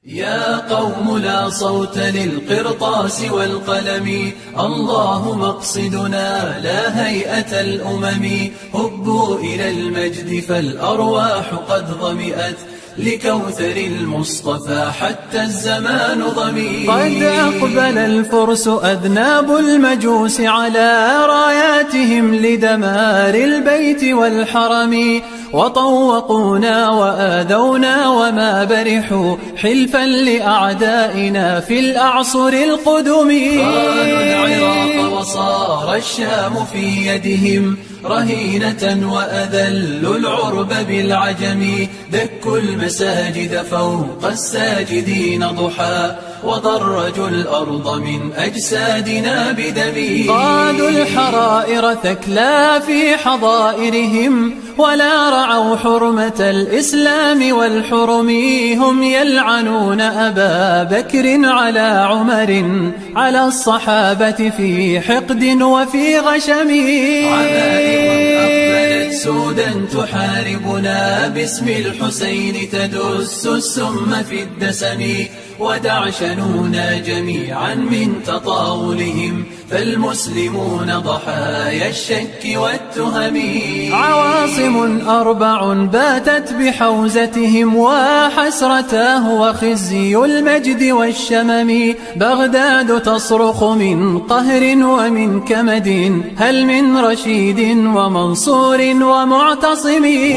يا قوم لا صوت للقرطاس والقلم، الله مقصدنا لا هيئة الأمم. هبوا إلى المجد فالأرواح قد ظمئت لكوثر المصطفى حتى الزمان ضمي. قد أقبل الفرس أذناب المجوس على راياتهم لدمار البيت والحرم، وطوقونا وآذونا وما برحوا حلفا لأعدائنا في الأعصر القدم. خانوا العراق وصار الشام في يدهم رهينة، وأذلوا العرب بالعجم. دكوا المساجد فوق الساجدين ضحى، وضرجوا الأرض من أجسادنا بدم. قادوا الحرائر ثكلى في حظائرهم، ولا رعوا حرمة الإسلام والحرم. هم يلعنون أبا بكر على عمر، على الصحابة في حقد وفي غشم. عمائم أقبلت سودا تحاربنا، باسم الحسين تدس السم في الدسم. ودعشنونا جميعا من تطاولهم، فالمسلمون ضحايا الشك والتهم. عواصم أربع باتت بحوزتهم، وحسرتاه وخزي المجد والشمم. بغداد تصرخ من قهر ومن كمد، هل من رشيد ومنصور ومعتصم. وفي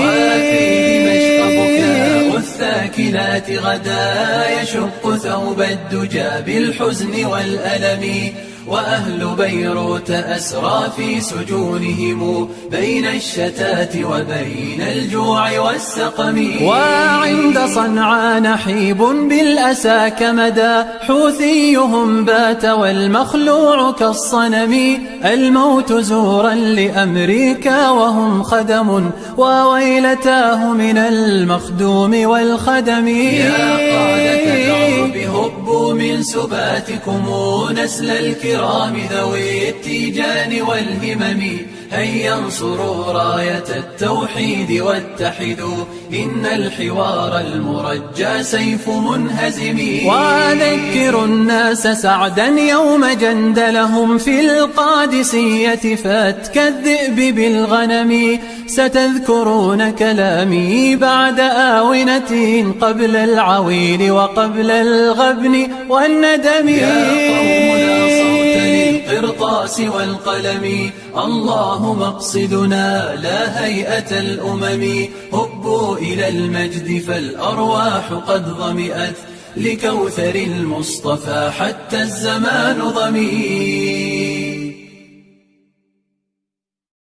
دمشق بكاء الثاكنات غدا، يشق ثوب الدجى بالحزن والألم. وأهل بيروت أسرى في سجونهم، بين الشتات وبين الجوع والسقم. وعند صنعاء نحيب بالأسى كمدى، حوثيهم بات والمخلوع كالصنم. الموت زورا لأمريكا وهم خدم، وويلتاه من المخدوم والخدم. يا قادة العرب هبوا من سباتكم، نسل الكرام ذوي التيجان والهمم. هيا انصروا راية التوحيد واتحدوا، إن الحوار المرجى سيف منهزم. وذكروا الناس سعدا يوم جند لهم في القادسية فتك الذئب بالغنم. ستذكرون كلامي بعد آونة، قبل العويل وقبل الغبن والندم. يا قوم لا صوت للقرطاس والقلم، الله مقصدنا لا هيئة الأمم. هبوا إلى المجد فالأرواح قد ظمئت لكوثر المصطفى حتى الزمان ضمي.